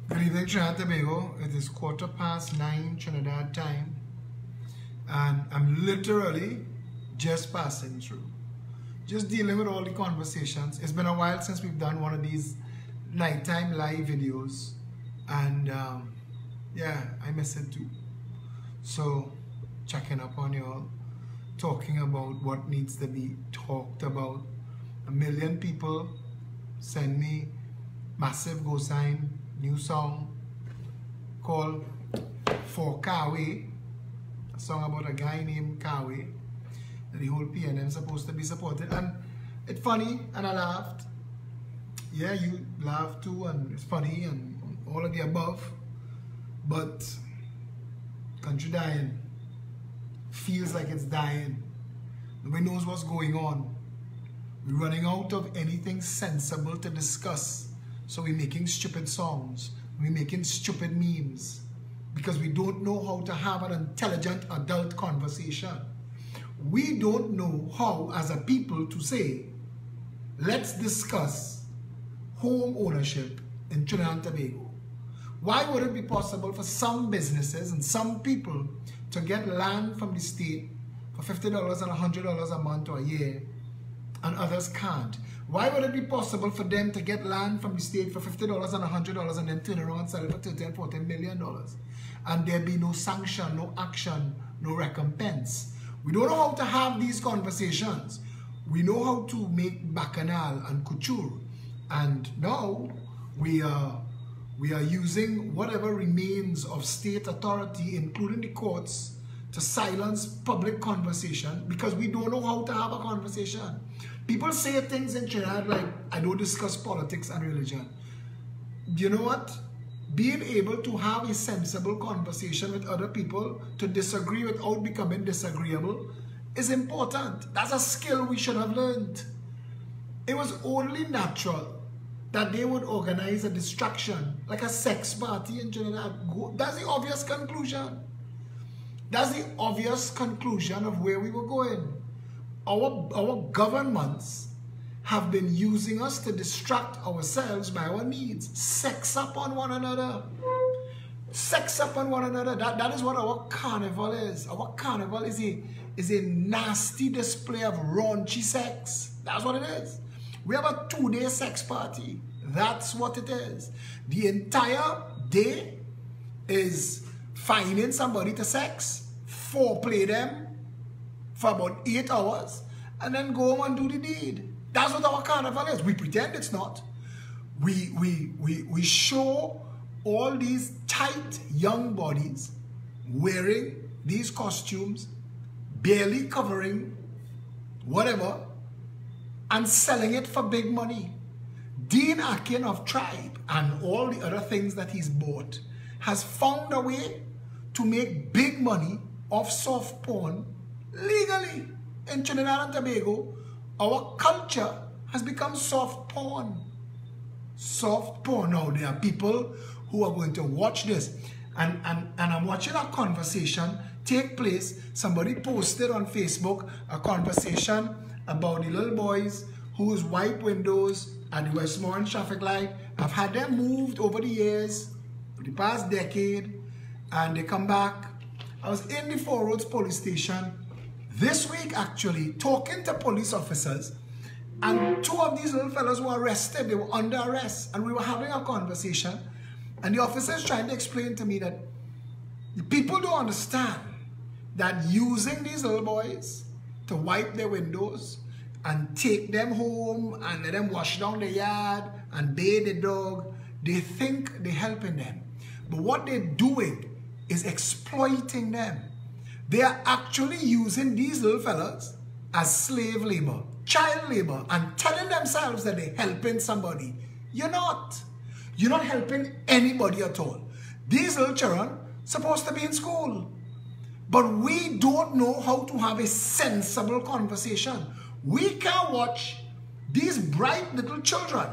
Good evening, Trinidad and Tobago. It is 9:15 Trinidad time, and I'm literally just passing through, just dealing with all the conversations. It's been a while since we've done one of these nighttime live videos, and yeah, I miss it too. So, checking up on y'all, talking about what needs to be talked about. A million people send me massive go sign new song called For Kawe, a song about a guy named Kawe that the whole PNM supposed to be supported. And it's funny, and I laughed. Yeah, you laugh too, and it's funny, and all of the above. But country dying, feels like it's dying. Nobody knows what's going on. We're running out of anything sensible to discuss. So we're making stupid songs. We're making stupid memes. Because we don't know how to have an intelligent adult conversation. We don't know how, as a people, to say, let's discuss home ownership in Trinidad and Tobago. Why would it be possible for some businesses and some people to get land from the state for $50 and $100 a month or a year, and others can't? Why would it be possible for them to get land from the state for $50 and $100 and then turn around and sell it for $30 and $40 million? And there be no sanction, no action, no recompense. We don't know how to have these conversations. We know how to make bacchanal and couture. And now we are using whatever remains of state authority, including the courts, to silence public conversation because we don't know how to have a conversation. People say things in Trinidad like, I don't discuss politics and religion. Do you know what? Being able to have a sensible conversation with other people, to disagree without becoming disagreeable, is important. That's a skill we should have learned. It was only natural that they would organize a distraction, like a sex party in Trinidad. That's the obvious conclusion. That's the obvious conclusion of where we were going. Our governments have been using us to distract ourselves by our needs. Sex up on one another. Sex up on one another. That is what our carnival is. Our carnival is a nasty display of raunchy sex. That's what it is. We have a 2-day sex party. That's what it is. The entire day is finding somebody to sex, foreplay them for about 8 hours, and then go home and do the deed. That's what our carnival is. We pretend it's not. We show all these tight young bodies wearing these costumes, barely covering whatever, and selling it for big money. Dean Akin of Tribe and all the other things that he's bought has found a way to make big money off soft porn legally. In Trinidad and Tobago, our culture has become soft porn. Soft porn. Now, there are people who are going to watch this. And I'm watching a conversation take place. Somebody posted on Facebook a conversation about the little boys whose wipe windows at the Westmoreland traffic light. I've had them moved over the years, for the past decade, and they come back. I was in the Four Roads police station this week, actually, talking to police officers, and 2 of these little fellas were arrested. They were under arrest, and we were having a conversation, and the officers trying to explain to me that the people don't understand that using these little boys to wipe their windows and take them home and let them wash down the yard and bathe the dog, they think they're helping them. But what they're doing is exploiting them. They are actually using these little fellas as slave labor, child labor, and telling themselves that they're helping somebody. You're not. You're not helping anybody at all. These little children supposed to be in school. But we don't know how to have a sensible conversation. We can't watch these bright little children.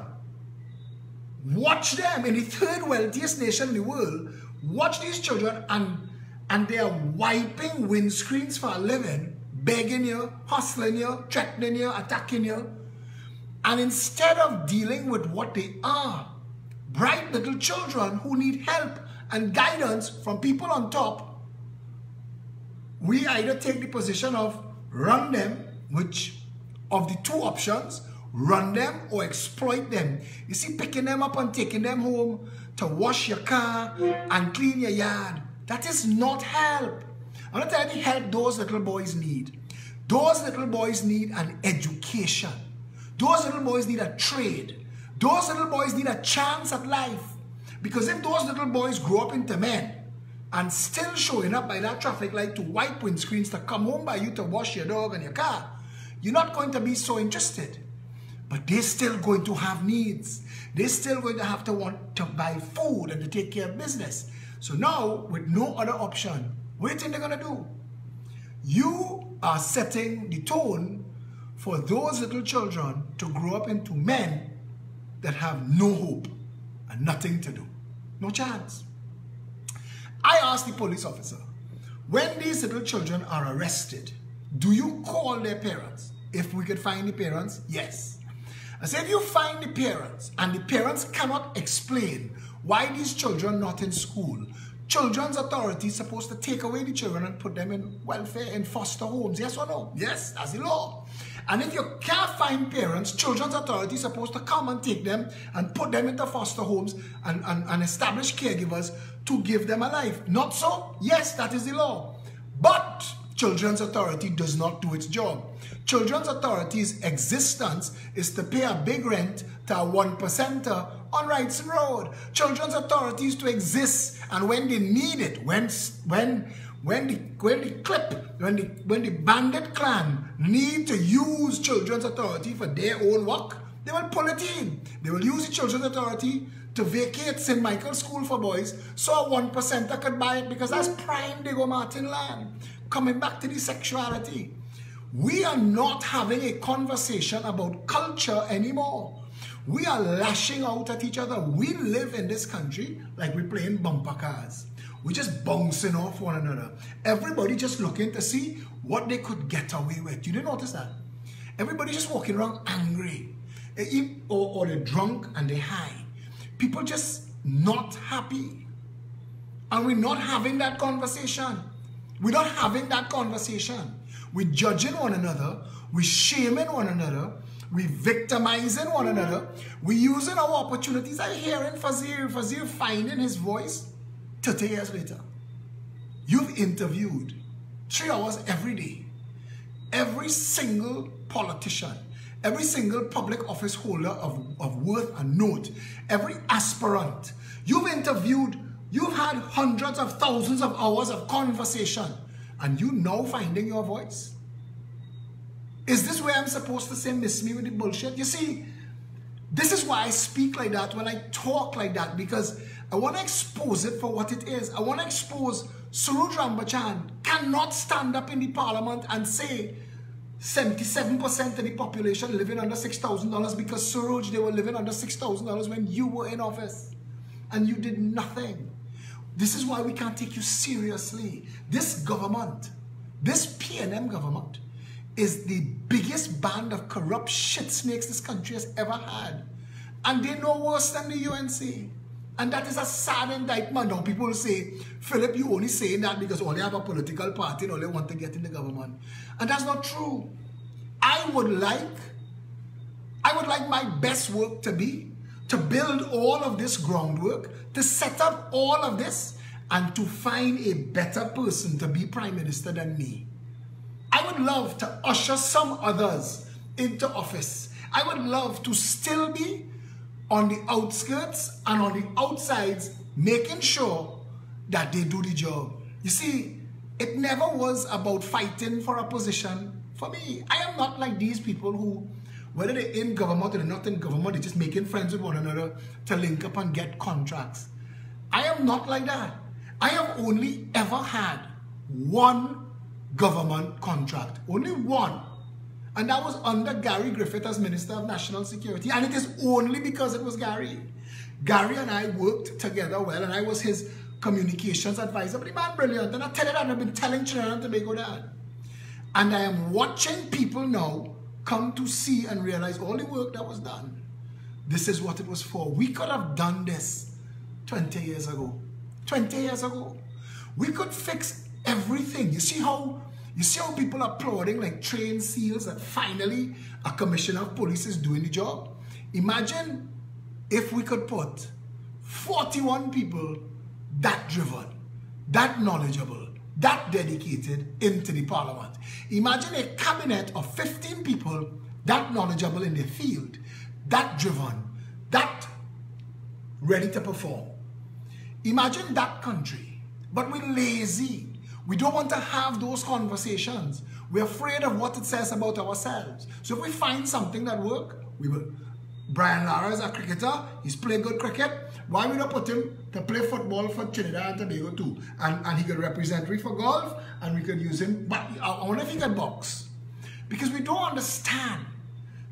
Watch them in the 3rd wealthiest nation in the world. Watch these children and they are wiping windscreens for a living, begging you, hustling you, threatening you, attacking you. And instead of dealing with what they are, bright little children who need help and guidance from people on top, we either take the position of run them, which of the two options, run them or exploit them. You see, picking them up and taking them home to wash your car and clean your yard, that is not help. I'm not telling you help those little boys need. Those little boys need an education. Those little boys need a trade. Those little boys need a chance at life. Because if those little boys grow up into men and still showing up by that traffic light to wipe windscreens to come home by you to wash your dog and your car, you're not going to be so interested. But they're still going to have needs. They're still going to have to want to buy food and to take care of business. So now, with no other option, what do you think they're going to do? You are setting the tone for those little children to grow up into men that have no hope and nothing to do. No chance. I asked the police officer, when these little children are arrested, do you call their parents? If we could find the parents, yes. I said, if you find the parents and the parents cannot explain why these children are not in school, Children's Authority is supposed to take away the children and put them in welfare, in foster homes. Yes or no? Yes, that's the law. And if you can't find parents, Children's Authority is supposed to come and take them and put them into foster homes and establish caregivers to give them a life. Not so? Yes, that is the law. But Children's Authority does not do its job. Children's Authority's existence is to pay a big rent to a 1%er on Wrightson Road. Children's Authority is to exist, and when they need it, when the bandit clan need to use Children's Authority for their own work, they will pull it in. They will use the Children's Authority to vacate St. Michael's School for Boys so a 1%er could buy it, because that's prime Diego Martin land. Coming back to the sexuality, we are not having a conversation about culture anymore. We are lashing out at each other. We live in this country like we're playing bumper cars. We're just bouncing off one another. Everybody just looking to see what they could get away with. You didn't notice that? Everybody just walking around angry. Or they're drunk and they're high. People just not happy. And we're not having that conversation. We're not having that conversation. We're judging one another. We're shaming one another. We're victimizing one another. We're using our opportunities. I'm hearing Fazir finding his voice 30 years later. You've interviewed 3 hours every day. Every single politician, every single public office holder of worth and note, every aspirant. You've interviewed, you've had hundreds of thousands of hours of conversation, and you now finding your voice? Is this where I'm supposed to say miss me with the bullshit? You see, this is why I speak like that, when I talk like that, because I want to expose it for what it is. I want to expose Suruj Rambachan cannot stand up in the parliament and say 77% of the population living under $6,000, because Suruj, they were living under $6,000 when you were in office and you did nothing. This is why we can't take you seriously. This government, this PNM government, is the biggest band of corrupt shit snakes this country has ever had. And they're no worse than the UNC. And that is a sad indictment. Now people will say, Philip, you only saying that because all they have a political party and all they want to get in the government. And that's not true. I would like my best work to be to build all of this groundwork, to set up all of this, and to find a better person to be Prime Minister than me. I would love to usher some others into office. I would love to still be on the outskirts and on the outsides, making sure that they do the job. You see, it never was about fighting for a position for me. I am not like these people who, whether they're in government or they're not in government, they're just making friends with one another to link up and get contracts. I am not like that. I have only ever had one government contract, only one, and that was under Gary Griffith as Minister of National Security, and it is only because it was Gary. Gary and I worked together well, and I was his communications advisor, but the man brilliant, and I tell you that, I've been telling Trinidad and Tobago that. And I am watching people now come to see and realize all the work that was done. this is what it was for. We could have done this 20 years ago. 20 years ago. We could fix everything. You see how people are applauding like trained SEALs that finally a commissioner of police is doing the job? Imagine if we could put 41 people that driven, that knowledgeable, that dedicated into the parliament. Imagine a cabinet of 15 people that knowledgeable in their field, that driven, that ready to perform. Imagine that country. But we're lazy. We don't want to have those conversations. We're afraid of what it says about ourselves. So if we find something that works, we will. Brian Lara is a cricketer. He's playing good cricket. Why we not put him to play football for Trinidad and Tobago too? And he could represent me for golf, and we could use him. But I wonder if he can box. Because we don't understand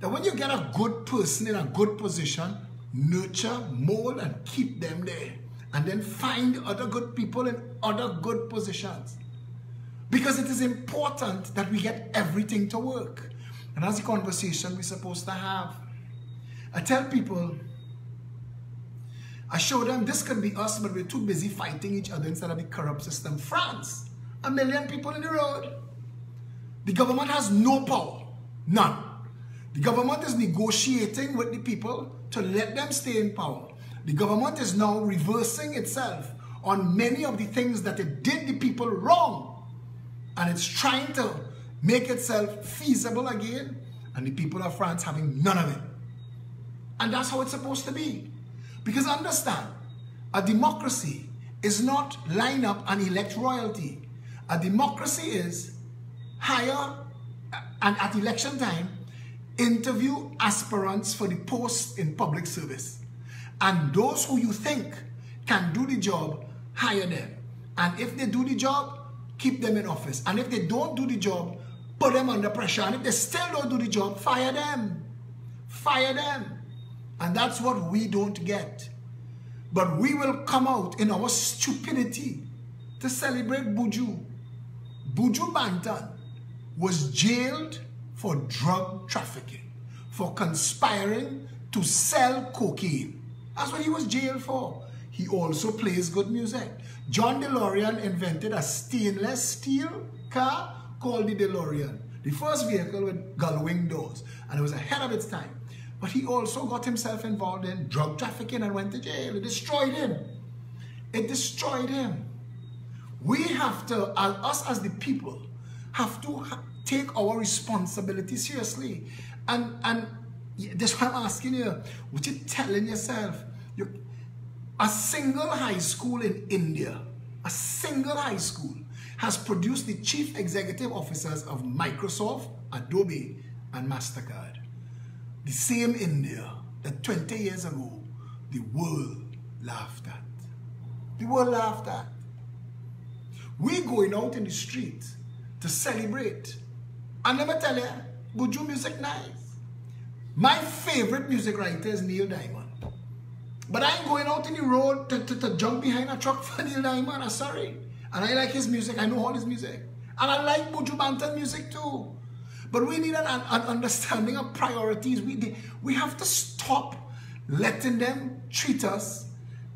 that when you get a good person in a good position, nurture, mold, and keep them there. And then find other good people in other good positions. Because it is important that we get everything to work. And that's the conversation we're supposed to have. I tell people, I show them this could be us, but we're too busy fighting each other instead of the corrupt system. France, 1 million people in the road. The government has no power. None. The government is negotiating with the people to let them stay in power. The government is now reversing itself on many of the things that it did the people wrong. And it's trying to make itself feasible again. And the people of France having none of it. And that's how it's supposed to be. Because understand, a democracy is not line up and elect royalty. A democracy is hire and at election time, interview aspirants for the post in public service. And those who you think can do the job, hire them. And if they do the job, keep them in office. And if they don't do the job, put them under pressure. And if they still don't do the job, fire them. Fire them. And that's what we don't get. But we will come out in our stupidity to celebrate Buju. Buju Banton was jailed for drug trafficking, for conspiring to sell cocaine. That's what he was jailed for. He also plays good music. John DeLorean invented a stainless steel car called the DeLorean. The first vehicle with gull-wing doors. And it was ahead of its time. But he also got himself involved in drug trafficking and went to jail. It destroyed him. It destroyed him. We have to, us as the people, have to take our responsibility seriously. And that's why I'm asking you, what you telling yourself? A single high school in India, a single high school, has produced the chief executive officers of Microsoft, Adobe, and MasterCard. The same India that 20 years ago, the world laughed at. The world laughed at. We're going out in the street to celebrate. And let me tell you, Buju music nice. My favorite music writer is Neil Diamond. But I ain't going out in the road to jump behind a truck for Neil Diamond. I'm sorry. And I like his music. I know all his music. And I like Buju Banton music too. But we need an understanding of priorities. We have to stop letting them treat us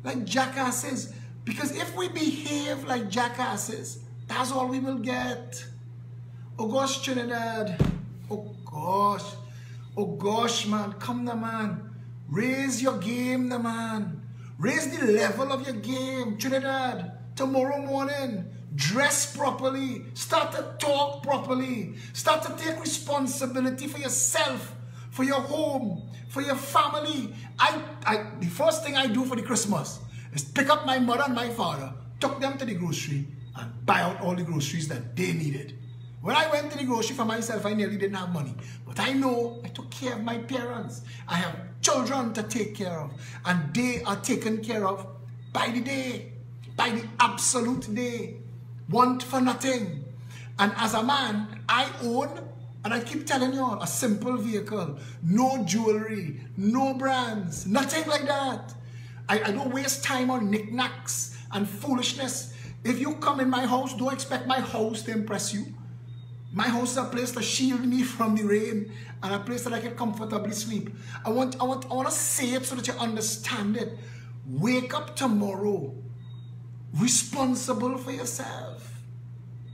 like jackasses. Because if we behave like jackasses, that's all we will get. Oh gosh, Trinidad. Oh gosh. Oh gosh, man. Come now, man. Raise your game now, man. Raise the level of your game, Trinidad. Tomorrow morning, dress properly. Start to talk properly. Start to take responsibility for yourself, for your home, for your family. The first thing I do for the Christmas is pick up my mother and my father, took them to the grocery, and buy out all the groceries that they needed. When I went to the grocery for myself, I nearly didn't have money. But I know I took care of my parents. I have children to take care of. And they are taken care of by the day. By the absolute day. Want for nothing. And as a man, I own, and I keep telling you all, a simple vehicle. No jewelry. No brands. Nothing like that. I don't waste time on knickknacks and foolishness. If you come in my house, don't expect my house to impress you. My house is a place to shield me from the rain and a place that I can comfortably sleep. I want to say it so that you understand it. Wake up tomorrow responsible for yourself.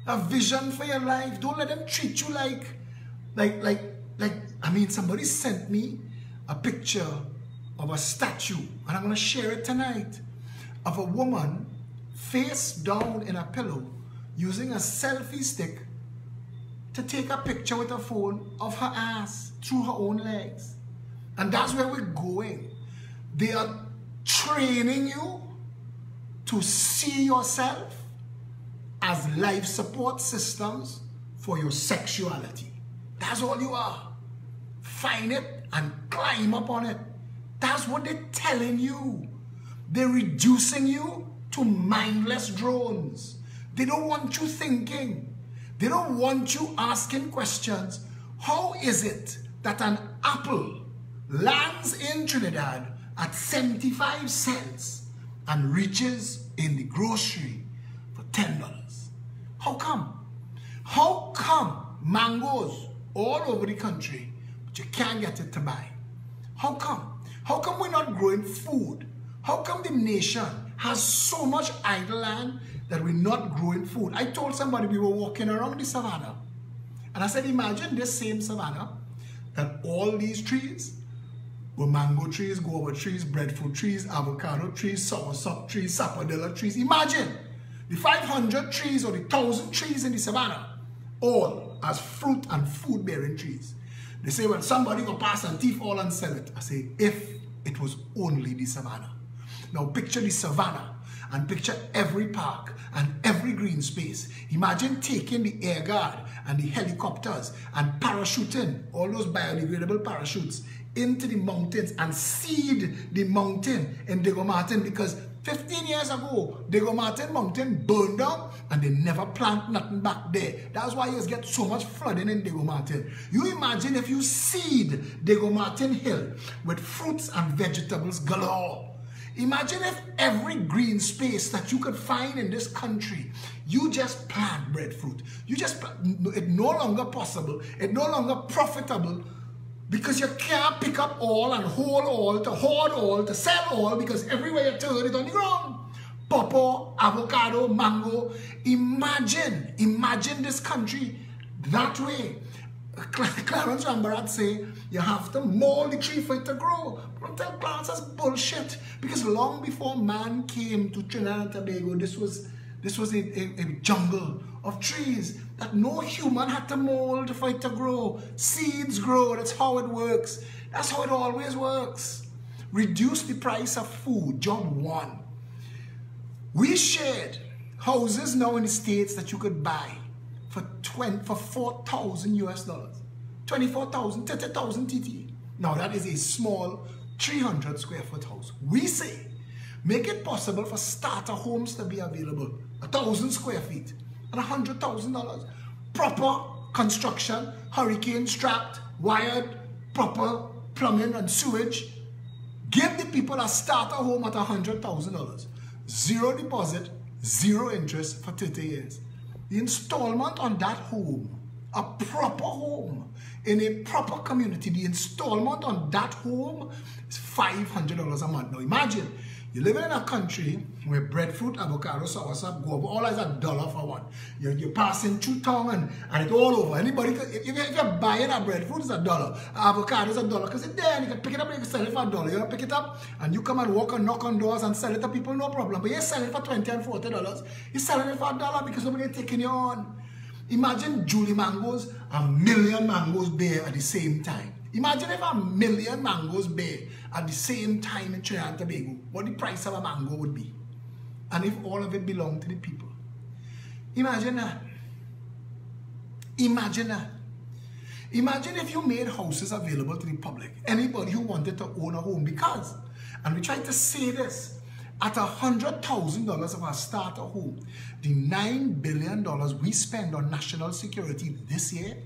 A vision for your life. Don't let them treat you like I mean, somebody sent me a picture of a statue, and I'm going to share it tonight, of a woman face down in a pillow using a selfie stick to take a picture with her phone of her ass through her own legs. And that's where we're going. They are training you to see yourself as life support systems for your sexuality. That's all you are. Find it and climb up on it. That's what they're telling you. They're reducing you to mindless drones. They don't want you thinking. They don't want you asking questions. How is it that an apple lands in Trinidad at 75 cents and reaches in the grocery for $10? How come? How come mangoes all over the country, but you can't get it to buy? How come? How come we're not growing food? How come the nation has so much idle land that we're not growing food? I told somebody we were walking around the savannah, and I said, imagine this same savannah, that all these trees were mango trees, guava trees, breadfruit trees, avocado trees, soursop trees, sapodilla trees. Imagine the 500 trees or the 1,000 trees in the savannah, all as fruit and food-bearing trees. They say, well, somebody will pass and thief all and sell it. I say, if it was only the savannah. Now picture the savannah and picture every park and every green space. Imagine taking the air guard and the helicopters and parachuting all those biodegradable parachutes into the mountains and seed the mountain in Diego Martin, because 15 years ago, Diego Martin mountain burned down and they never plant nothing back there. That's why you get so much flooding in Diego Martin. You imagine if you seed Diego Martin Hill with fruits and vegetables galore. Imagine if every green space that you could find in this country, you just plant breadfruit. You just plant. It's no longer possible. It's no longer profitable, because you can't pick up all and hold all, to hoard all, to sell all, because everywhere you turn it on the ground. Pawpaw, avocado, mango. Imagine this country that way. Clarence Rambarat say you have to mold the tree for it to grow. But tell Clarence that's bullshit, because long before man came to Trinidad and Tobago, this was a jungle of trees that no human had to mold for it to grow. Seeds grow. That's how it works. That's how it always works. Reduce the price of food. Job 1. We shared houses now in the States that you could buy for $4,000 US, 24,000, 30,000 TT. Now that is a small 300 square foot house. We say make it possible for starter homes to be available, 1,000 square feet and $100,000. Proper construction, hurricane strapped, wired, proper plumbing and sewage. Give the people a starter home at $100,000. Zero deposit, zero interest for 30 years. The installment on that home, a proper home in a proper community, the installment on that home is $500 a month. Now imagine, you live in a country where breadfruit, avocado, soursop, guava, all is $1 for one. You're passing through town and it's all over. Anybody, if you're buying a breadfruit, it's $1. Avocado is $1 because it's there and you can pick it up and you can sell it for $1. You pick it up and you come and walk and knock on doors and sell it to people, no problem. But you're selling it for $20 and $40. You're selling it for $1 because nobody's taking you on. Imagine Julie mangoes, 1,000,000 mangoes bear at the same time. Imagine if 1,000,000 mangoes bear at the same time in Trinidad and Tobago, what the price of a mango would be. And if all of it belonged to the people. Imagine that. Imagine that. Imagine if you made houses available to the public. Anybody who wanted to own a home, because, and we tried to say this, at $100,000 of our starter home, the $9 billion we spend on national security this year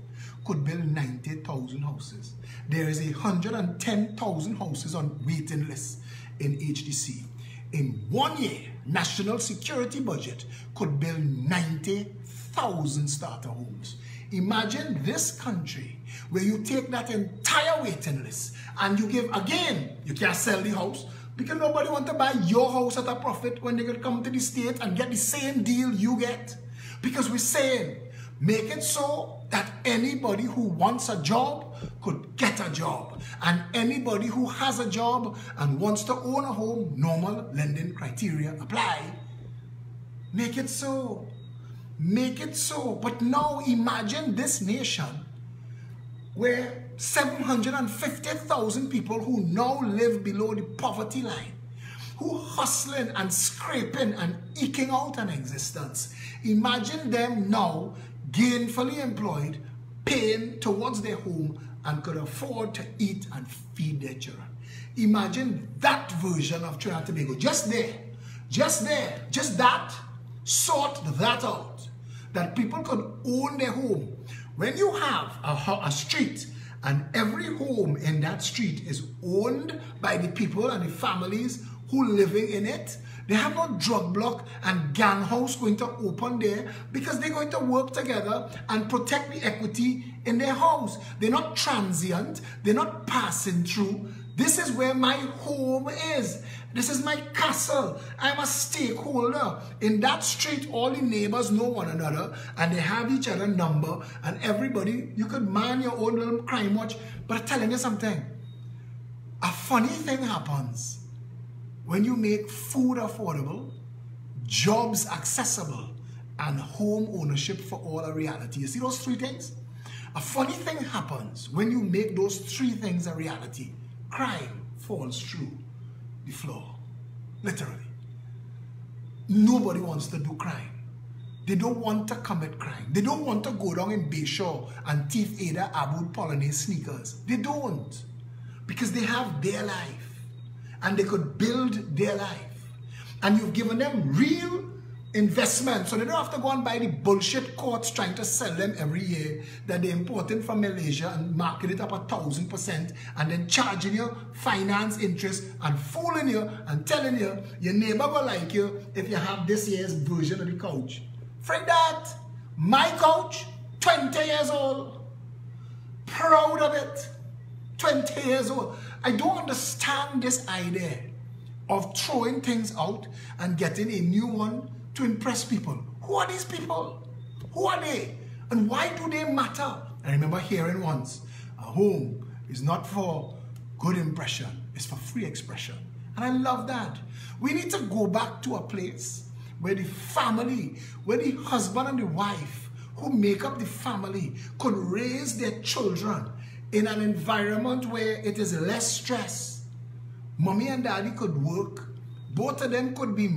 could build 90,000 houses. There is 110,000 houses on waiting lists in HDC. In 1 year, national security budget could build 90,000 starter homes. Imagine this country where you take that entire waiting list and you give, again, you can't sell the house because nobody wants to buy your house at a profit when they could come to the state and get the same deal you get. Because we're saying, make it so that anybody who wants a job could get a job. And anybody who has a job and wants to own a home, normal lending criteria apply. Make it so. Make it so. But now imagine this nation where 750,000 people who now live below the poverty line, who hustling and scraping and eking out an existence. Imagine them now gainfully employed, paying towards their home and could afford to eat and feed their children. Imagine that version of Trinidad and Tobago. Just there, just that, sort that out. That people could own their home. When you have a street and every home in that street is owned by the people and the families who living in it, they have no drug block and gang house going to open there because they're going to work together and protect the equity in their house. They're not transient. They're not passing through. This is where my home is. This is my castle. I'm a stakeholder. In that street, all the neighbors know one another and they have each other's number and everybody, you could man your own little crime watch. But I'm telling you something. A funny thing happens when you make food affordable, jobs accessible, and home ownership for all a reality. You see those three things? A funny thing happens when you make those three things a reality. Crime falls through the floor. Literally. Nobody wants to do crime. They don't want to commit crime. They don't want to go down in Bayshore and thief Ada Abud Polonaise sneakers. They don't. Because they have their life. And they could build their life. And you've given them real investment. So they don't have to go and buy the bullshit courts trying to sell them every year that they're importing from Malaysia and market it up 1,000% and then charging you finance interest and fooling you and telling you your neighbor will like you if you have this year's version of the couch. Fred that. My couch, 20 years old. Proud of it. 20 years old. I don't understand this idea of throwing things out and getting a new one to impress people. Who are these people? Who are they? And why do they matter? I remember hearing once, a home is not for good impression, it's for free expression. And I love that. We need to go back to a place where the family, where the husband and the wife who make up the family could raise their children in an environment where it is less stress. Mommy and daddy could work. Both of them could be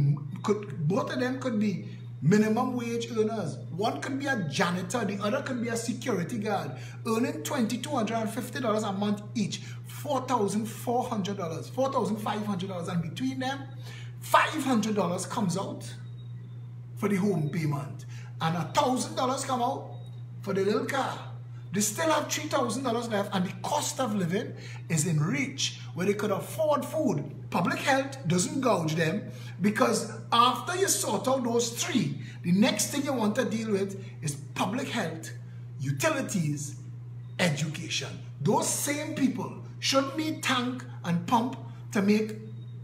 minimum wage earners. One could be a janitor, the other could be a security guard, earning $2,250 a month each, $4,400, $4,500, and between them, $500 comes out for the home payment, and $1,000 come out for the little car. They still have $3,000 left, and the cost of living is in reach where they could afford food. Public health doesn't gouge them because after you sort out those three, the next thing you want to deal with is public health, utilities, education. Those same people shouldn't need tank and pump to make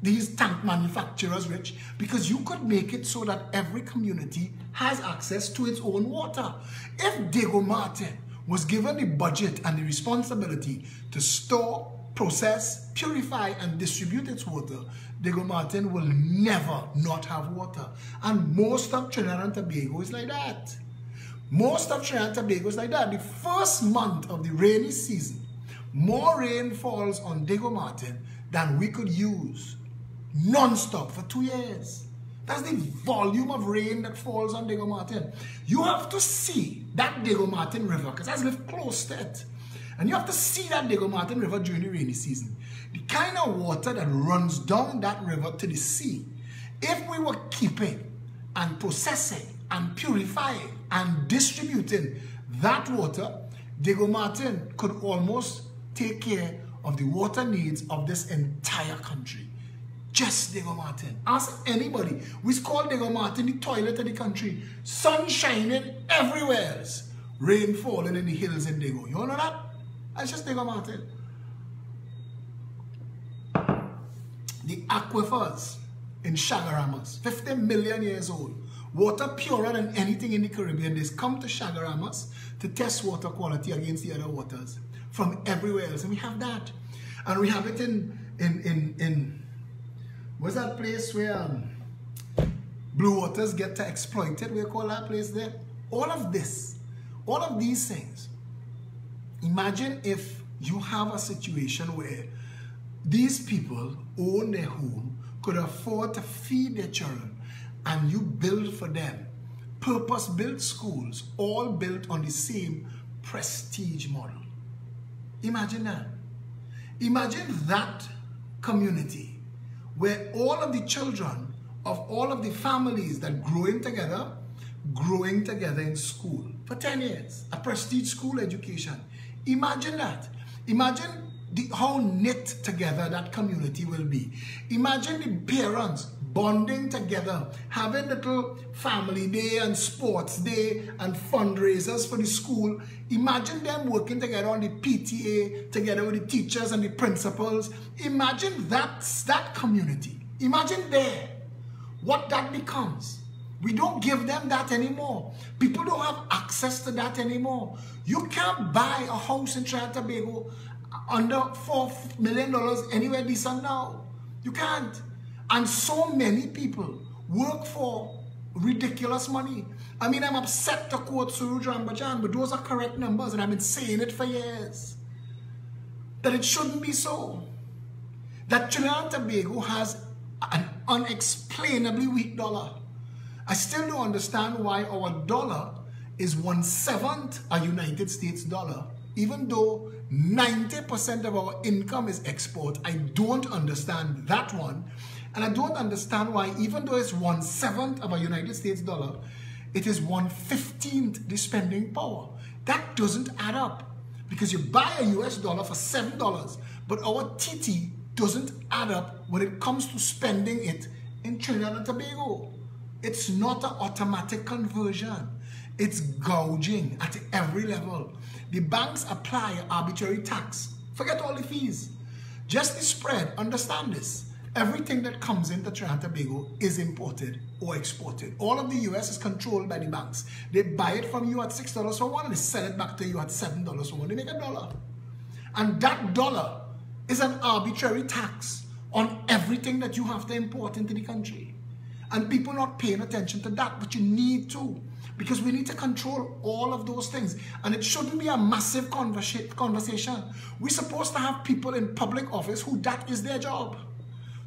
these tank manufacturers rich, because you could make it so that every community has access to its own water. If Diego Martin was given the budget and the responsibility to store, process, purify, and distribute its water, Diego Martin will never not have water. And most of Trinidad and Tobago is like that. Most of Trinidad and Tobago is like that. The first month of the rainy season, more rain falls on Diego Martin than we could use non-stop for 2 years. That's the volume of rain that falls on Diego Martin. You have to see that Diego Martin River, because I live close to it. And you have to see that Diego Martin River during the rainy season. The kind of water that runs down that river to the sea. If we were keeping and processing and purifying and distributing that water, Diego Martin could almost take care of the water needs of this entire country. Just Diego Martin. Ask anybody. We call Diego Martin the toilet of the country. Sun shining everywhere. rain falling in the hills in Dago. You all know that? That's just Dago Martin. The aquifers in Chaguaramas, 50 million years old. Water purer than anything in the Caribbean. They come to Chaguaramas to test water quality against the other waters from everywhere else. And we have that. And we have it in what's that place where blue waters get to exploit it? We call that place there. All of this, all of these things. Imagine if you have a situation where these people own their home, could afford to feed their children, and you build for them purpose-built schools, all built on the same prestige model. Imagine that. Imagine that community where all of the children of all of the families that growing together in school for 10 years, a prestige school education. Imagine that. Imagine how knit together that community will be. Imagine the parents bonding together, having little family day and sports day and fundraisers for the school. Imagine them working together on the PTA, together with the teachers and the principals. Imagine that community. Imagine there what that becomes. We don't give them that anymore. People don't have access to that anymore. You can't buy a house in Trinidad and Tobago under $4 million anywhere decent now. You can't. And so many people work for ridiculous money. I mean, I'm upset to quote Suruj Rambajan, but those are correct numbers, and I've been saying it for years. That it shouldn't be so. That Trinidad and Tobago has an unexplainably weak dollar. I still don't understand why our dollar is 1/7 a United States dollar, even though 90% of our income is export. I don't understand that one. And I don't understand why, even though it's 1/7 of a United States dollar, it is 1/15 the spending power. That doesn't add up. Because you buy a US dollar for $7, but our TT doesn't add up when it comes to spending it in Trinidad and Tobago. It's not an automatic conversion. It's gouging at every level. The banks apply arbitrary tax. Forget all the fees. Just the spread. Understand this. Everything that comes into Trinidad and Tobago is imported or exported. All of the US is controlled by the banks. They buy it from you at $6 for one and they sell it back to you at $7 for one. They make $1. And that dollar is an arbitrary tax on everything that you have to import into the country. And people not paying attention to that, but you need to. Because we need to control all of those things. And it shouldn't be a massive conversation. We're supposed to have people in public office who that is their job.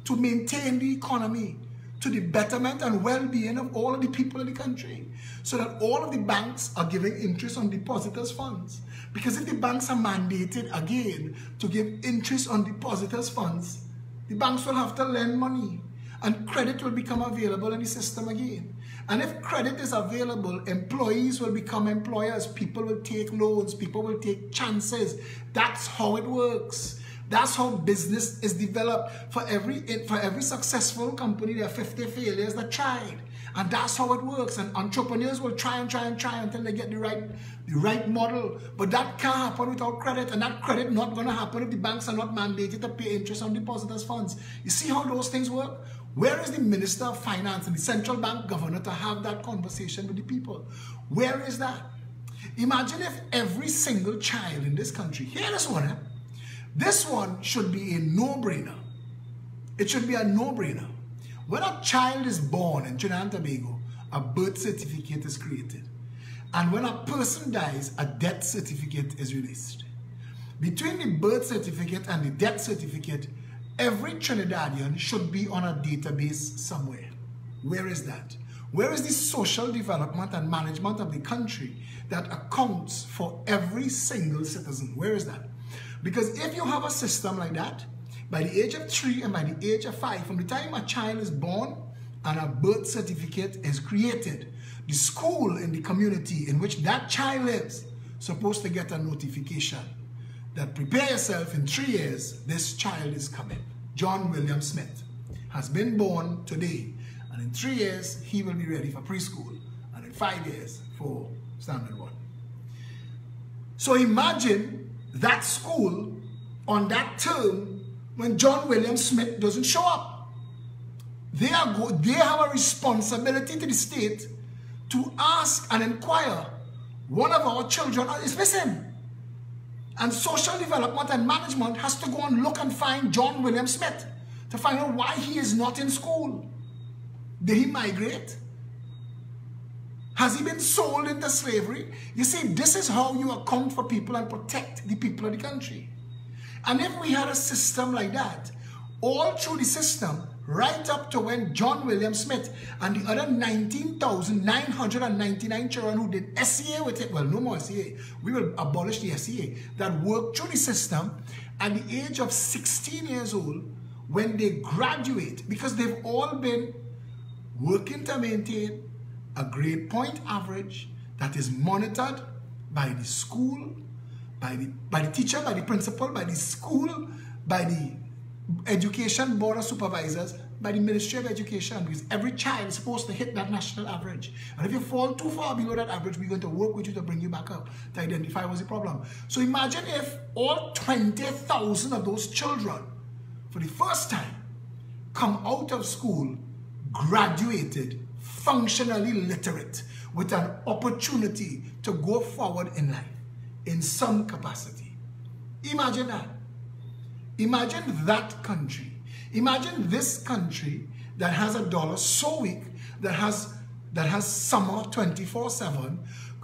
To maintain the economy, to the betterment and well-being of all of the people in the country. So that all of the banks are giving interest on depositors' funds. Because if the banks are mandated again to give interest on depositors' funds, the banks will have to lend money. And credit will become available in the system again. And if credit is available, employees will become employers. People will take loans. People will take chances. That's how it works. That's how business is developed. For every successful company, there are 50 failures that tried. And that's how it works. And entrepreneurs will try until they get the right model. But that can't happen without credit. And that credit not going to happen if the banks are not mandated to pay interest on depositors' funds. You see how those things work? Where is the Minister of Finance and the central bank governor to have that conversation with the people? Where is that? Imagine if every single child in this country, hear this one, eh? This one should be a no-brainer. It should be a no-brainer. When a child is born in Trinidad and Tobago, a birth certificate is created. And when a person dies, a death certificate is released. Between the birth certificate and the death certificate, every Trinidadian should be on a database somewhere. Where is that? Where is the social development and management of the country that accounts for every single citizen? Where is that? Because if you have a system like that, by the age of 3 and by the age of 5, from the time a child is born and a birth certificate is created, the school in the community in which that child lives is supposed to get a notification that prepare yourself, in 3 years, this child is coming. John William Smith has been born today, and in 3 years, he will be ready for preschool, and in 5 years for standard 1. So imagine that school on that term when John William Smith doesn't show up. They have a responsibility to the state to ask and inquire, one of our children is missing. And social development and management has to go and look and find John William Smith to find out why he is not in school. Did he migrate? Has he been sold into slavery? You see, this is how you account for people and protect the people of the country. And if we had a system like that, all through the system, right up to when John William Smith and the other 19,999 children who did SEA with it, well, no more SEA, we will abolish the SEA, that worked through the system at the age of 16 years old, when they graduate, because they've all been working to maintain a grade point average that is monitored by the school, by the teacher, by the principal, by the school, by the Education Board of Supervisors, by the Ministry of Education, because every child is supposed to hit that national average. And if you fall too far below that average, we're going to work with you to bring you back up to identify what's the problem. So imagine if all 20,000 of those children, for the first time, come out of school, graduated, functionally literate, with an opportunity to go forward in life in some capacity. Imagine that. Imagine that country. Imagine this country that has a dollar so weak, that has summer 24/7.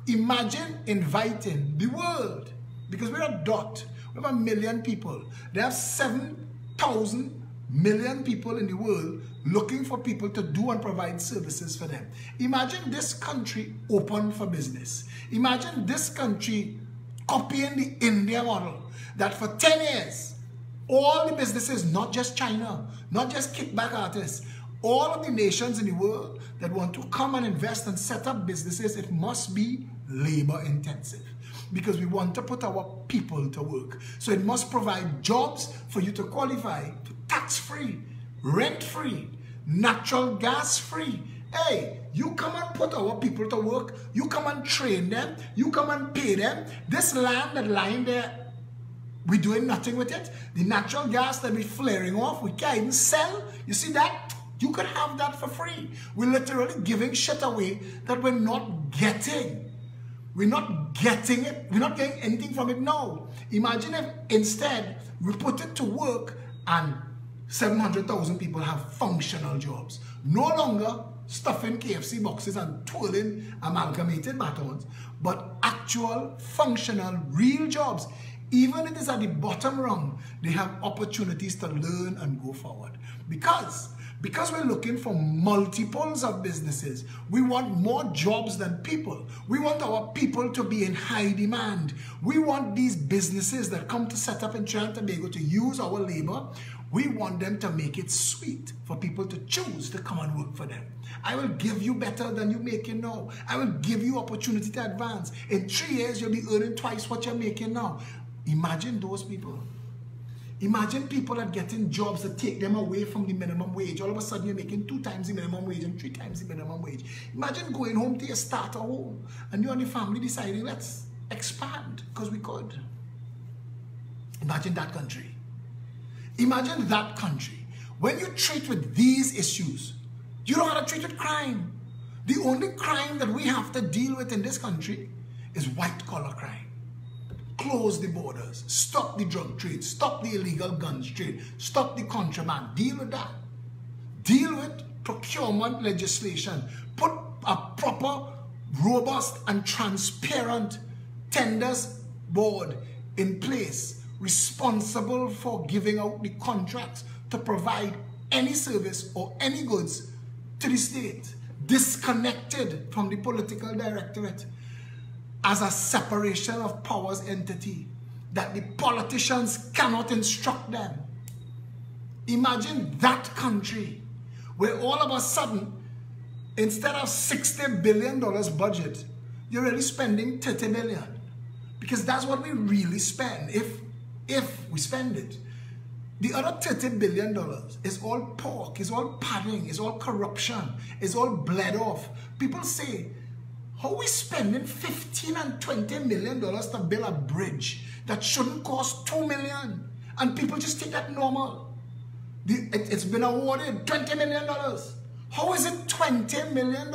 Imagine inviting the world, because we're a dot. We have 1 million people. They have 7,000 million people in the world looking for people to do and provide services for them. Imagine this country open for business. Imagine this country copying the India model, that for 10 years, all the businesses, not just China, not just kickback artists, all of the nations in the world that want to come and invest and set up businesses, it must be labor intensive, because we want to put our people to work. So it must provide jobs for you to qualify, tax-free, rent-free, natural gas-free. Hey, you come and put our people to work, you come and train them, you come and pay them. This land that lying there, we're doing nothing with it. The natural gas that we're flaring off, we can't even sell. You see that? You could have that for free. We're literally giving shit away that we're not getting. We're not getting it. We're not getting anything from it now. Imagine if instead we put it to work and 700,000 people have functional jobs. No longer stuffing KFC boxes and twirling amalgamated batons, but actual, functional, real jobs. Even if it is at the bottom rung, they have opportunities to learn and go forward. Because we're looking for multiples of businesses. We want more jobs than people. We want our people to be in high demand. We want these businesses that come to set up in Trinidad and Tobago to use our labor. We want them to make it sweet for people to choose to come and work for them. I will give you better than you're making now. I will give you opportunity to advance. In 3 years, you'll be earning twice what you're making now. Imagine those people. Imagine people that getting jobs that take them away from the minimum wage. All of a sudden, you're making 2 times the minimum wage and 3 times the minimum wage. Imagine going home to your starter home and you and your family deciding, let's expand because we could. Imagine that country. Imagine that country. When you treat with these issues, you don't have to treat with crime. The only crime that we have to deal with in this country is white-collar crime. Close the borders, stop the drug trade, stop the illegal guns trade, stop the contraband. Deal with that. Deal with procurement legislation. Put a proper, robust and transparent tenders board in place, responsible for giving out the contracts to provide any service or any goods to the state, disconnected from the political directorate, as a separation of powers entity that the politicians cannot instruct them. Imagine that country where all of a sudden, instead of $60 billion budget, you're really spending $30 billion. Because that's what we really spend if we spend it. The other $30 billion is all pork, is all padding, is all corruption, is all bled off. People say, How are we spending $15 and $20 million to build a bridge that shouldn't cost $2 million? And people just take that normal. It's been awarded $20 million. How is it $20 million?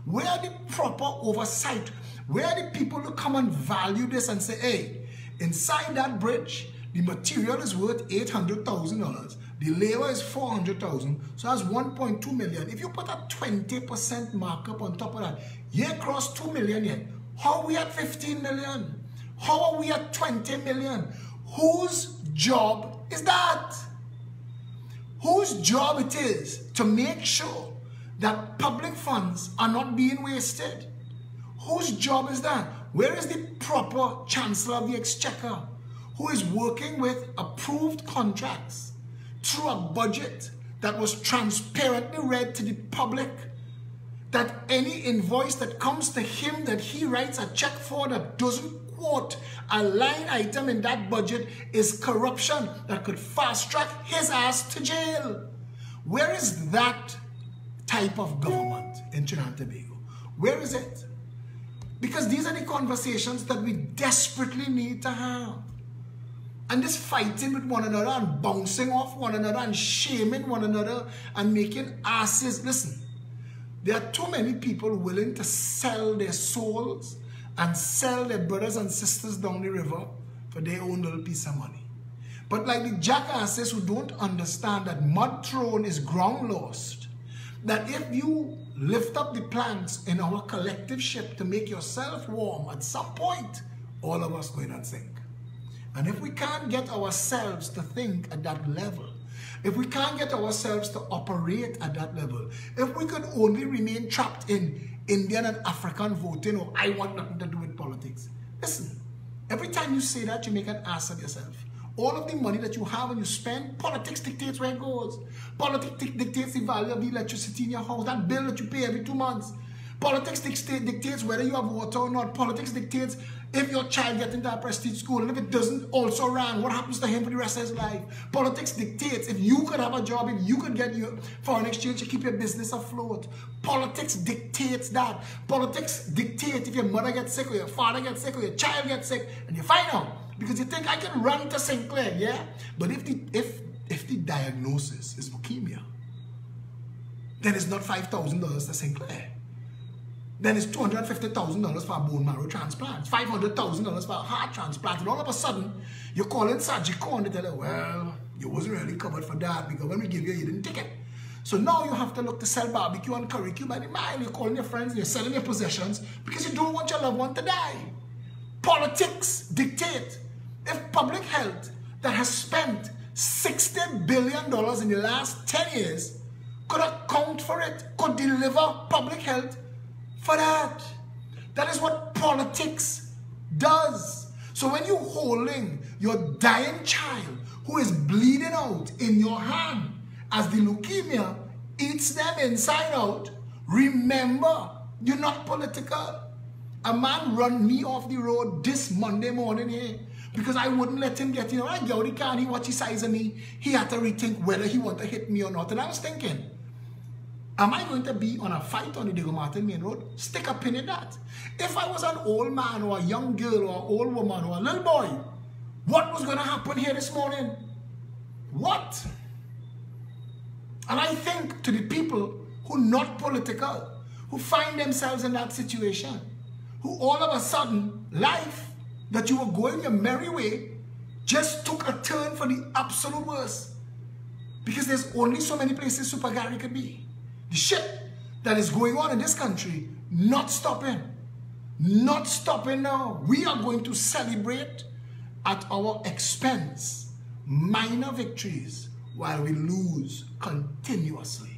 Where are the proper oversight? Where are the people who come and value this and say, hey, inside that bridge, the material is worth $800,000. The labor is $400,000. So that's $1.2 million. If you put a 20% markup on top of that, you cross $2 million yet. How are we at $15 million? How are we at $20 million? Whose job is that? Whose job it is to make sure that public funds are not being wasted? Whose job is that? Where is the proper Chancellor of the Exchequer who is working with approved contracts through a budget that was transparently read to the public, that any invoice that comes to him that he writes a check for that doesn't quote a line item in that budget is corruption that could fast track his ass to jail? Where is that type of government in Trinidad and Tobago? Where is it? Because these are the conversations that we desperately need to have. And this fighting with one another and bouncing off one another and shaming one another and making asses. Listen, there are too many people willing to sell their souls and sell their brothers and sisters down the river for their own little piece of money. But like the jackasses who don't understand that mud thrown is ground lost, that if you lift up the planks in our collective ship to make yourself warm, at some point, all of us going to sink. And if we can't get ourselves to think at that level, if we can't get ourselves to operate at that level, if we could only remain trapped in Indian and African voting, or I want nothing to do with politics. Listen, every time you say that, you make an ass of yourself. All of the money that you have and you spend, politics dictates where it goes. Politics dictates the value of the electricity in your house, that bill that you pay every 2 months. Politics dictates whether you have water or not. Politics dictates if your child gets into a prestige school, and if it doesn't also run, what happens to him for the rest of his life? Politics dictates if you could have a job, if you could get your foreign exchange to keep your business afloat. Politics dictates that. Politics dictates if your mother gets sick or your father gets sick or your child gets sick, and you find out because you think I can run to Sinclair, yeah? But if the diagnosis is leukemia, then it's not $5,000 to Sinclair. Then it's $250,000 for a bone marrow transplant, $500,000 for a heart transplant, and all of a sudden, you're calling Sajiko and they tell you, well, you wasn't really covered for that because when we give you didn't take it. So now you have to look to sell barbecue and curry by the mile. You're calling your friends, you're selling your possessions because you don't want your loved one to die. Politics dictate. If public health that has spent $60 billion in the last 10 years could account for it, could deliver public health for that. That is what politics does. So when you're holding your dying child who is bleeding out in your hand as the leukemia eats them inside out, remember, you're not political. A man run me off the road this Monday morning here because I wouldn't let him get in. I already can't, he watch the size of me. He had to rethink whether he want to hit me or not. And I was thinking, am I going to be on a fight on the Diego Martin Main Road? Stick a pin in that. If I was an old man or a young girl or an old woman or a little boy, what was going to happen here this morning? What? And I think to the people who are not political, who find themselves in that situation, who all of a sudden, life that you were going your merry way just took a turn for the absolute worst. Because there's only so many places Super Gary could be. The shit that is going on in this country, not stopping. Not stopping now. We are going to celebrate at our expense minor victories while we lose continuously.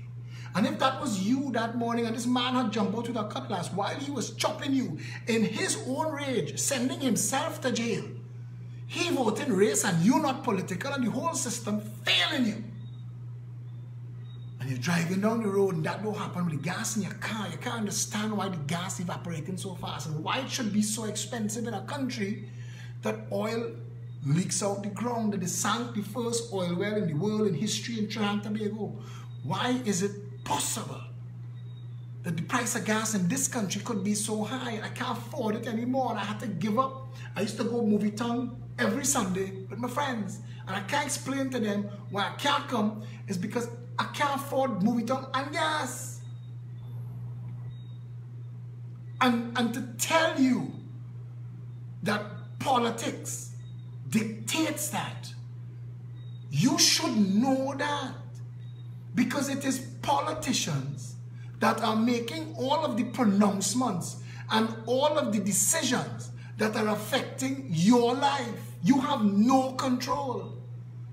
And if that was you that morning and this man had jumped out with a cutlass while he was chopping you in his own rage, sending himself to jail, he voted race and you not political and the whole system failing you. And you're driving down the road and that don't happen with the gas in your car. You can't understand why the gas evaporating so fast and why it should be so expensive in a country that oil leaks out the ground, that they sank the first oil well in the world in history in Trinidad and Tobago. Why is it possible that the price of gas in this country could be so high. I can't afford it anymore, and I had to give up. I used to go movie town every Sunday with my friends, and I can't explain to them why I can't come. It's because I can't afford movie town and gas. And to tell you that politics dictates that, you should know that, because it is politicians that are making all of the pronouncements and all of the decisions that are affecting your life. You have no control,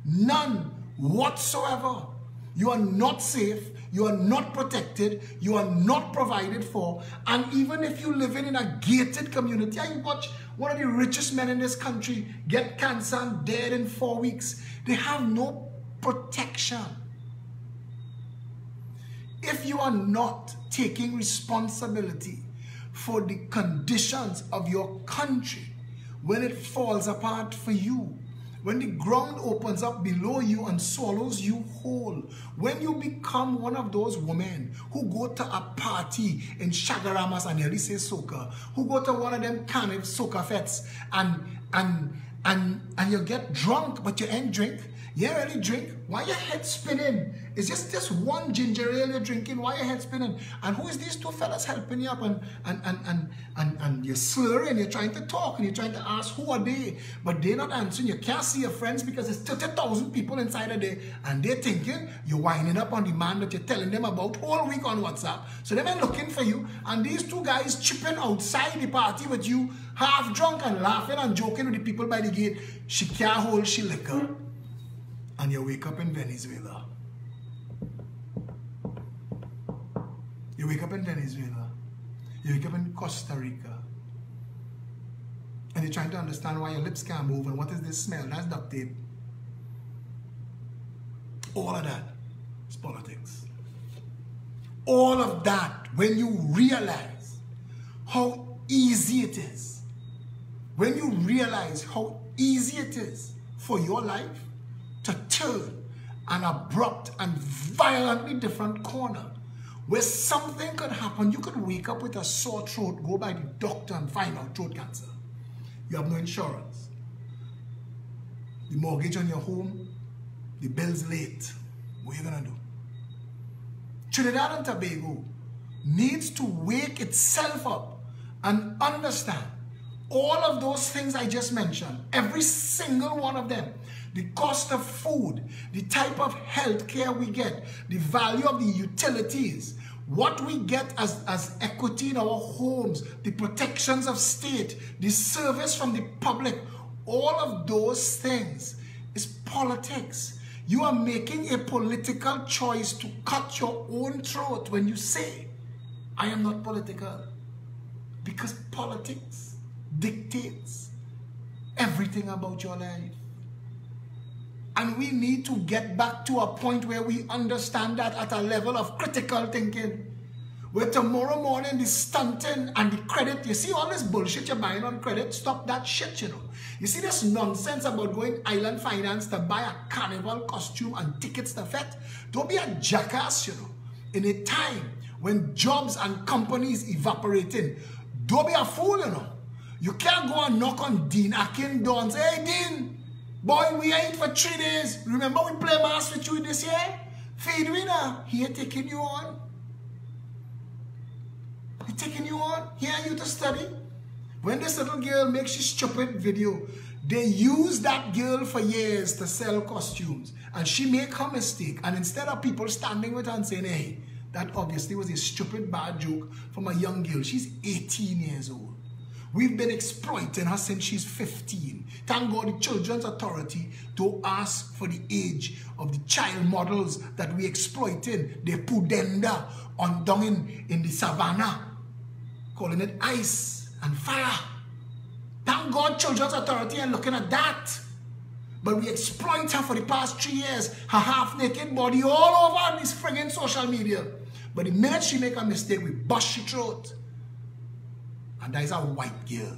none whatsoever. You are not safe, you are not protected, you are not provided for. And even if you live in a gated community, I watch one of the richest men in this country get cancer and dead in 4 weeks. They have no protection. If you are not taking responsibility for the conditions of your country, when it falls apart for you, when the ground opens up below you and swallows you whole, when you become one of those women who go to a party in Shagaramas and nearly say soca, who go to one of them kind of soca fests and you get drunk, but you ain't drink. You ain't really drink. Why your head spinning? It's just this one ginger ale you're drinking. Why your head spinning? And who is these two fellas helping you up? And you're slurring. You're trying to talk and you're trying to ask who are they, but they're not answering. You can't see your friends because there's 30,000 people inside of there, and they're thinking you're winding up on the man that you're telling them about all week on WhatsApp. So they've been looking for you, and these two guys chipping outside the party with you, half drunk and laughing and joking with the people by the gate. She can't hold she liquor. And you wake up in Venezuela. You wake up in Venezuela. You wake up in Costa Rica. And you're trying to understand why your lips can't move and what is this smell? That's duct tape. All of that is politics. All of that, when you realize how easy it is, when you realize how easy it is for your life to turn an abrupt and violently different corner where something could happen. You could wake up with a sore throat, go by the doctor and find out throat cancer. You have no insurance. The mortgage on your home, the bill's late. What are you going to do? Trinidad and Tobago needs to wake itself up and understand all of those things I just mentioned, every single one of them. The cost of food, the type of health care we get, the value of the utilities, what we get as equity in our homes, the protections of state, the service from the public, all of those things is politics. You are making a political choice to cut your own throat when you say, I am not political. Because politics dictates everything about your life. And we need to get back to a point where we understand that at a level of critical thinking. Where tomorrow morning the stunting and the credit, you see all this bullshit you're buying on credit, stop that shit, you know. You see this nonsense about going Island Finance to buy a carnival costume and tickets to Fete? Don't be a jackass, you know. In a time when jobs and companies evaporating, don't be a fool, you know. You can't go and knock on Dean Akin door and say, hey Dean, boy, we ain't for 3 days. Remember we play mass with you this year? Feed me now. He ain't taking you on. He taking you on. He ain't you to study. When this little girl makes this stupid video, they use that girl for years to sell costumes. And she make her mistake. And instead of people standing with her and saying, hey, that obviously was a stupid bad joke from a young girl. She's 18 years old. We've been exploiting her since she's 15. Thank God the Children's Authority don't ask for the age of the child models that we exploiting. They put them there on down in the savannah, calling it ice and fire. Thank God Children's Authority ain't looking at that. But we exploit her for the past 3 years, her half-naked body all over this friggin' social media. But the minute she make a mistake, we bust her throat. And that is a white girl.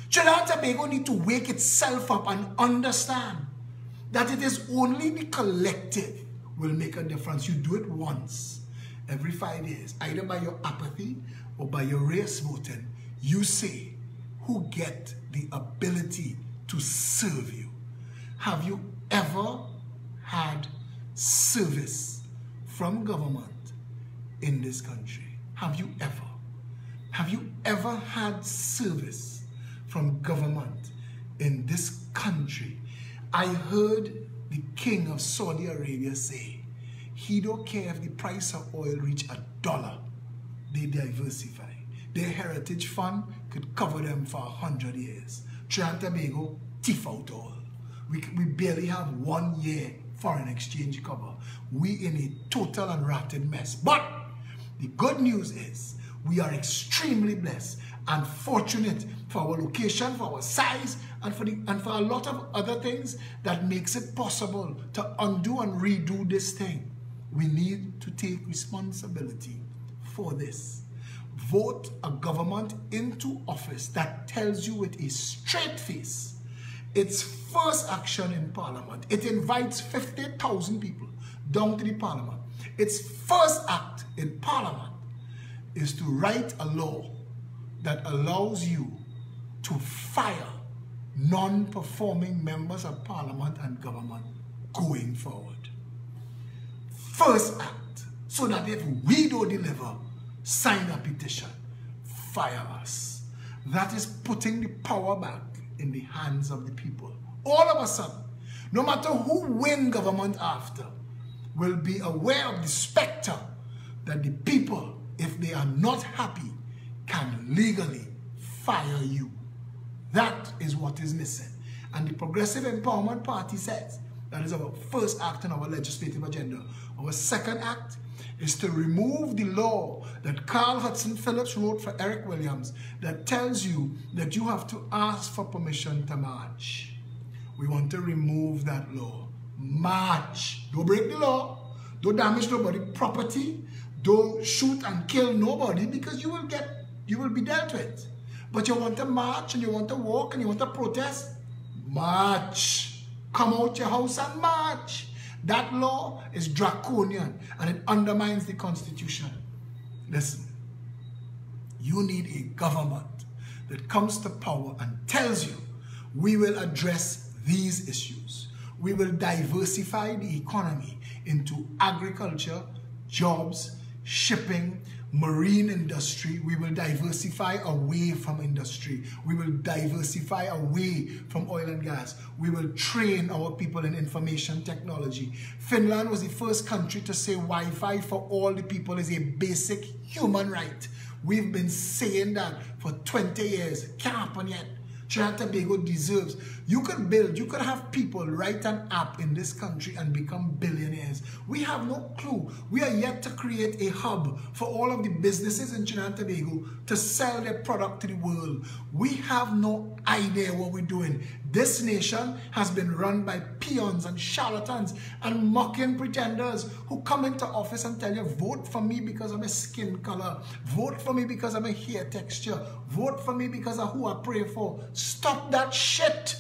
Trinidad and Tobago need to wake itself up and understand that it is only the collective will make a difference. You do it once. every 5 years, either by your apathy or by your race voting, you say who get the ability to serve you. Have you ever had service from government in this country? Have you ever? Have you ever had service from government in this country? I heard the king of Saudi Arabia say he don't care if the price of oil reach $1. They diversify. Their heritage fund could cover them for 100 years. Trinidad and Tobago, thief out all. We barely have 1 year foreign exchange cover. We in a total and ratted mess. But the good news is we are extremely blessed and fortunate for our location, for our size, and for a lot of other things that makes it possible to undo and redo this thing. We need to take responsibility for this. Vote a government into office that tells you with a straight face its first action in Parliament. It invites 50,000 people down to the Parliament. Its first act in Parliament is to write a law that allows you to fire non-performing members of Parliament and government going forward. First act, so that if we don't deliver, sign a petition, fire us. That is putting the power back in the hands of the people. All of a sudden, no matter who win government after, will be aware of the specter that the people, if they are not happy, can legally fire you. That is what is missing. And the Progressive Empowerment Party says that is our first act on our legislative agenda. Our second act is to remove the law that Carl Hudson Phillips wrote for Eric Williams that tells you that you have to ask for permission to march. We want to remove that law. March. Don't break the law. Don't damage nobody's property. Don't shoot and kill nobody, because you will be dealt with. But you want to march and you want to walk and you want to protest? March. Come out your house and march. That law is draconian and it undermines the Constitution. Listen, you need a government that comes to power and tells you we will address these issues. We will diversify the economy into agriculture, jobs, shipping, marine industry. We will diversify away from industry. We will diversify away from oil and gas. We will train our people in information technology. Finland was the first country to say Wi-Fi for all the people is a basic human right. We've been saying that for 20 years. Can't happen yet. Trinidad and Tobago deserves. You could have people write an app in this country and become billionaires. We have no clue. We are yet to create a hub for all of the businesses in Trinidad and Tobago to sell their product to the world. We have no idea what we're doing. This nation has been run by peons and charlatans and mocking pretenders who come into office and tell you, vote for me because of my skin color. Vote for me because of my hair texture. Vote for me because of who I pray for. Stop that shit.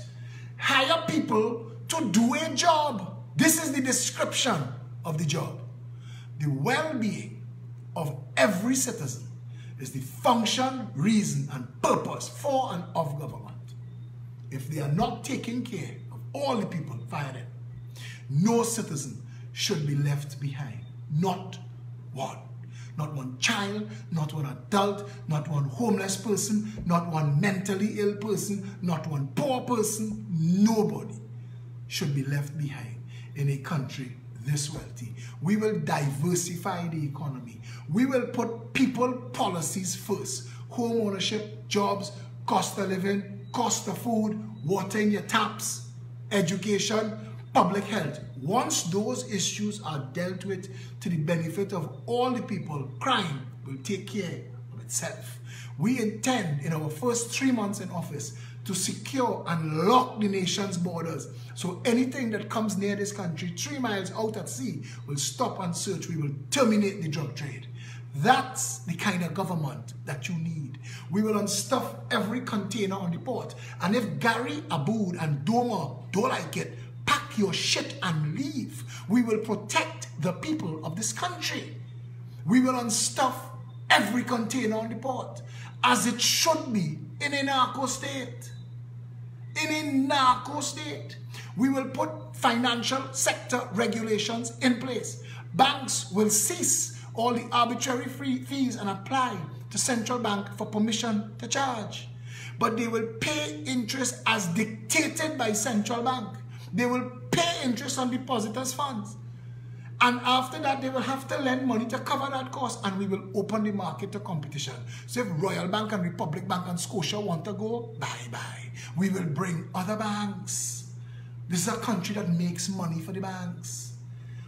Hire people to do a job. This is the description of the job. The well-being of every citizen is the function, reason, and purpose for and of government. If they are not taking care of all the people, fire them. No citizen should be left behind. Not one. Not one child, not one adult, not one homeless person, not one mentally ill person, not one poor person. Nobody should be left behind in a country this wealthy. We will diversify the economy. We will put people policies first. Home ownership, jobs, cost of living, cost of food, water in your taps, education, public health. Once those issues are dealt with to the benefit of all the people, crime will take care of itself. We intend in our first 3 months in office to secure and lock the nation's borders. So anything that comes near this country 3 miles out at sea will stop and search. We will terminate the drug trade. That's the kind of government that you need. We will unstuff every container on the port. And if Gary, Aboud, and Doma don't like it, pack your shit and leave. We will protect the people of this country. We will unstuff every container on the port, as it should be in a narco state. In a narco state. We will put financial sector regulations in place. Banks will cease all the arbitrary fees and apply to central bank for permission to charge. But they will pay interest as dictated by central bank. They will pay interest on depositors' funds. And after that, they will have to lend money to cover that cost, and we will open the market to competition. So if Royal Bank and Republic Bank and Scotia want to go, bye-bye. We will bring other banks. This is a country that makes money for the banks.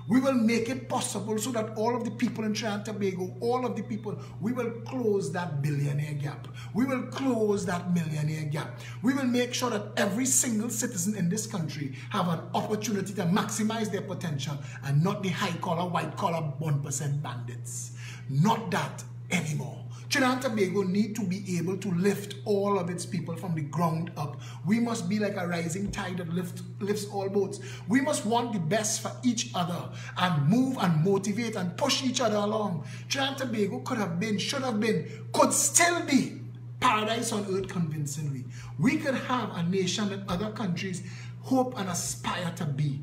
We will make it possible so that all of the people in Trinidad and Tobago, all of the people, we will close that billionaire gap. We will close that millionaire gap. We will make sure that every single citizen in this country have an opportunity to maximize their potential, and not the high-collar, white-collar 1% bandits. Not that anymore. Trinidad and Tobago need to be able to lift all of its people from the ground up. We must be like a rising tide that lifts all boats. We must want the best for each other and move and motivate and push each other along. Trinidad and Tobago could have been, should have been, could still be paradise on earth convincingly. We could have a nation that other countries hope and aspire to be.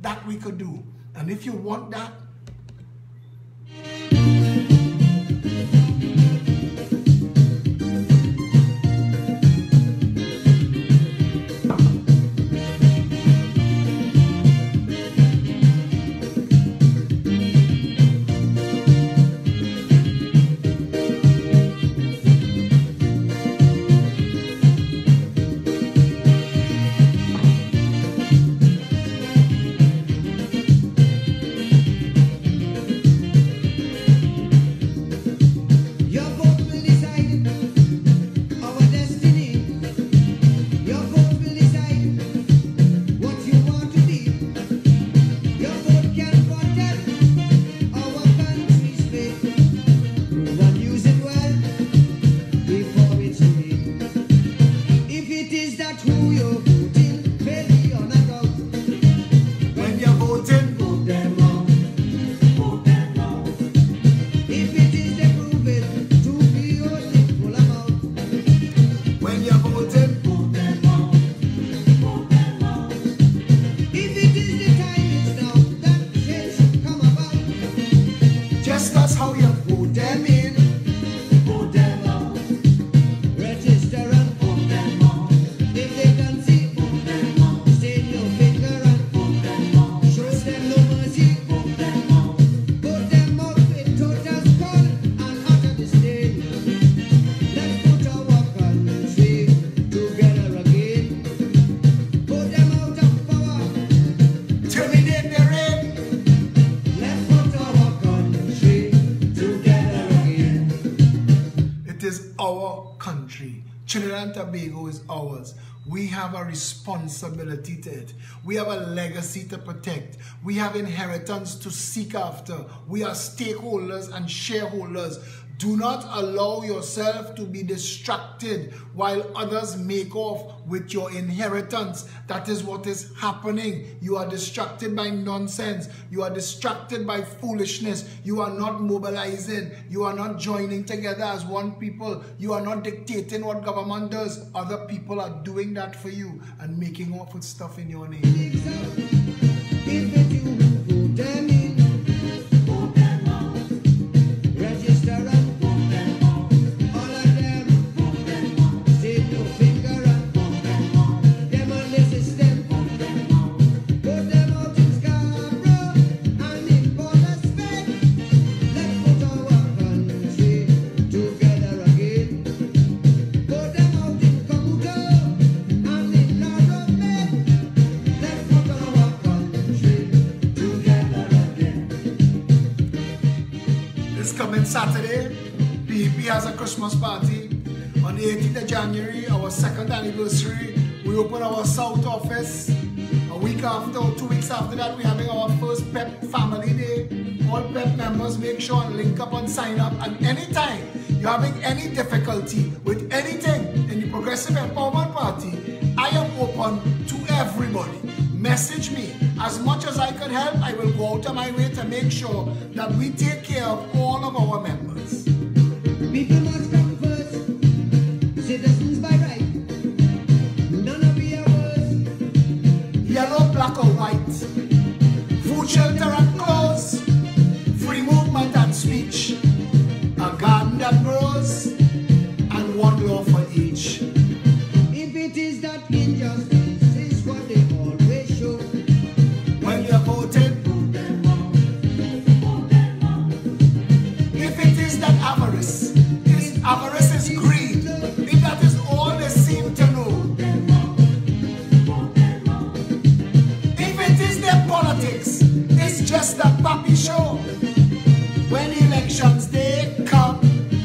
That we could do. And if you want that, Trinidad and Tobago is ours. We have a responsibility to it. We have a legacy to protect. We have inheritance to seek after. We are stakeholders and shareholders. Do not allow yourself to be distracted while others make off with your inheritance. That is what is happening. You are distracted by nonsense. You are distracted by foolishness. You are not mobilizing. You are not joining together as one people. You are not dictating what government does. Other people are doing that for you and making off with stuff in your name. Saturday, PEP has a Christmas party. On the 18th of January, our second anniversary, we open our South office. A week after or 2 weeks after that, we're having our first PEP Family Day. All PEP members make sure and link up and sign up. And anytime you're having any difficulty with anything in the Progressive Empowerment Party, I am open to everybody. message me. As much as I could help, I will go out of my way to make sure that we take care of all of our members. People must come first, citizens by right, none of the ours. Yellow, black or white, food, shelter and clothes, free movement and speech, a garden that grows, and one law for each. If it is that injustice is what they always show, When you're voting, if it is that avarice is greed, if that is all they seem to know, if it is their politics, it's just a puppy show. When elections day come,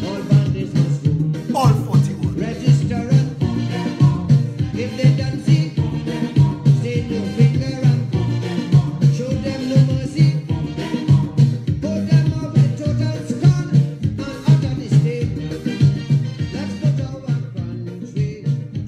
all bandits must go. all 41. Register and if they don't see, say no finger and show them no mercy. Put them up with total scorn and utter disdain. Let's put our country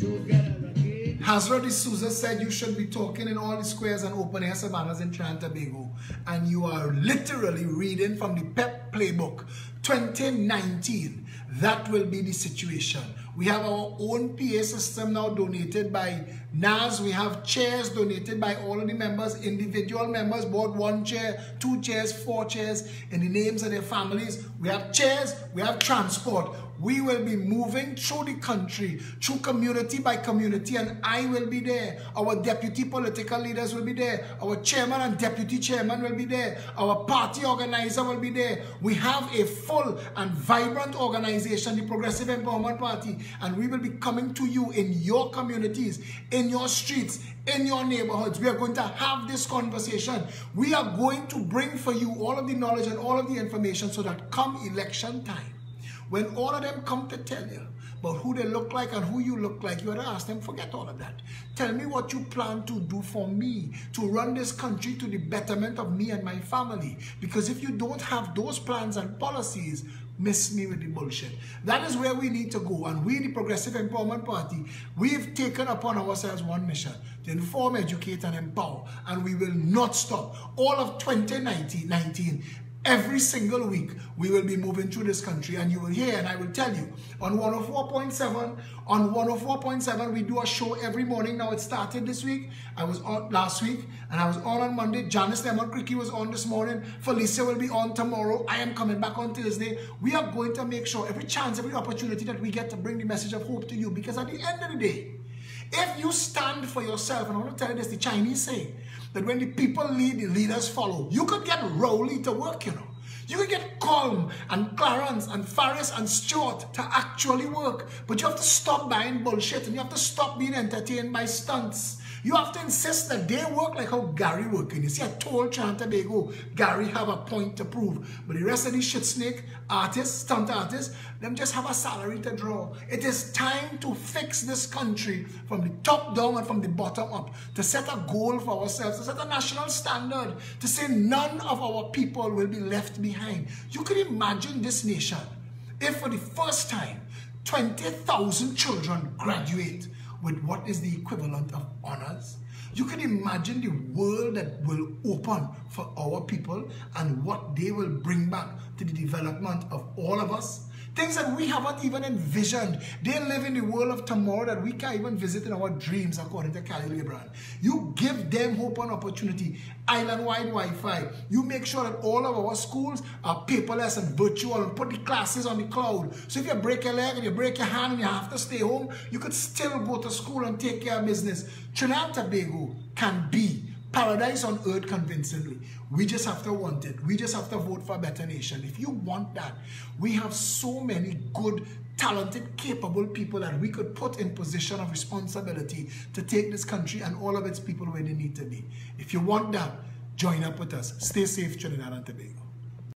together again. Hazra D'Souza said you should be talking in all the squares and open air savannas in Trinidad and Tobago, and you are literally reading from the PEP Playbook 2019. That will be the situation. We have our own PA system now donated by NAS. We have chairs donated by all of the members. Individual members bought 1 chair, 2 chairs, 4 chairs in the names of their families. We have chairs, we have transport. We will be moving through the country, through community by community, and I will be there. Our deputy political leaders will be there. Our chairman and deputy chairman will be there. Our party organizer will be there. We have a full and vibrant organization, the Progressive Empowerment Party, and we will be coming to you in your communities, in your streets, in your neighborhoods. We are going to have this conversation. We are going to bring for you all of the knowledge and all of the information so that come election time, when all of them come to tell you about who they look like and who you look like, you ought to ask them, forget all of that. Tell me what you plan to do for me, to run this country to the betterment of me and my family. Because if you don't have those plans and policies, miss me with the bullshit. That is where we need to go. And we, the Progressive Empowerment Party, we've taken upon ourselves one mission: to inform, educate, and empower. And we will not stop. All of 2019, every single week, we will be moving through this country, and you will hear, and I will tell you, on 104.7, we do a show every morning. Now it started this week. I was on last week, and I was on Monday. Janice Lemon Cricky was on this morning. Felicia will be on tomorrow. I am coming back on Thursday. We are going to make sure every chance, every opportunity that we get to bring the message of hope to you, because at the end of the day, if you stand for yourself, and I want to tell you this, the Chinese say that when the people lead, the leaders follow. You could get Rowley to work, you know. You can get Colm and Clarence and Faris and Stewart to actually work. But you have to stop buying bullshit, and you have to stop being entertained by stunts. You have to insist that they work like how Gary works. And you see, I told Trinidad and Tobago, Gary have a point to prove. But the rest of these shit snake artists, stunt artists, them just have a salary to draw. It is time to fix this country from the top down and from the bottom up. To set a goal for ourselves, to set a national standard. To say none of our people will be left behind. You can imagine this nation if for the first time 20,000 children graduate with what is the equivalent of honors. You can imagine the world that will open for our people and what they will bring back to the development of all of us. Things that we haven't even envisioned. They live in the world of tomorrow that we can't even visit in our dreams, according to Cali Lebron. You give them hope and opportunity. Island-wide Wi-Fi. You make sure that all of our schools are paperless and virtual, and put the classes on the cloud. So if you break your leg and you break your hand and you have to stay home, you could still go to school and take care of business. Trinidad and Tobago can be paradise on earth convincingly. We just have to want it. We just have to vote for a better nation. If you want that, we have so many good, talented, capable people that we could put in position of responsibility to take this country and all of its people where they need to be. If you want that, join up with us. Stay safe, Trinidad and Tobago.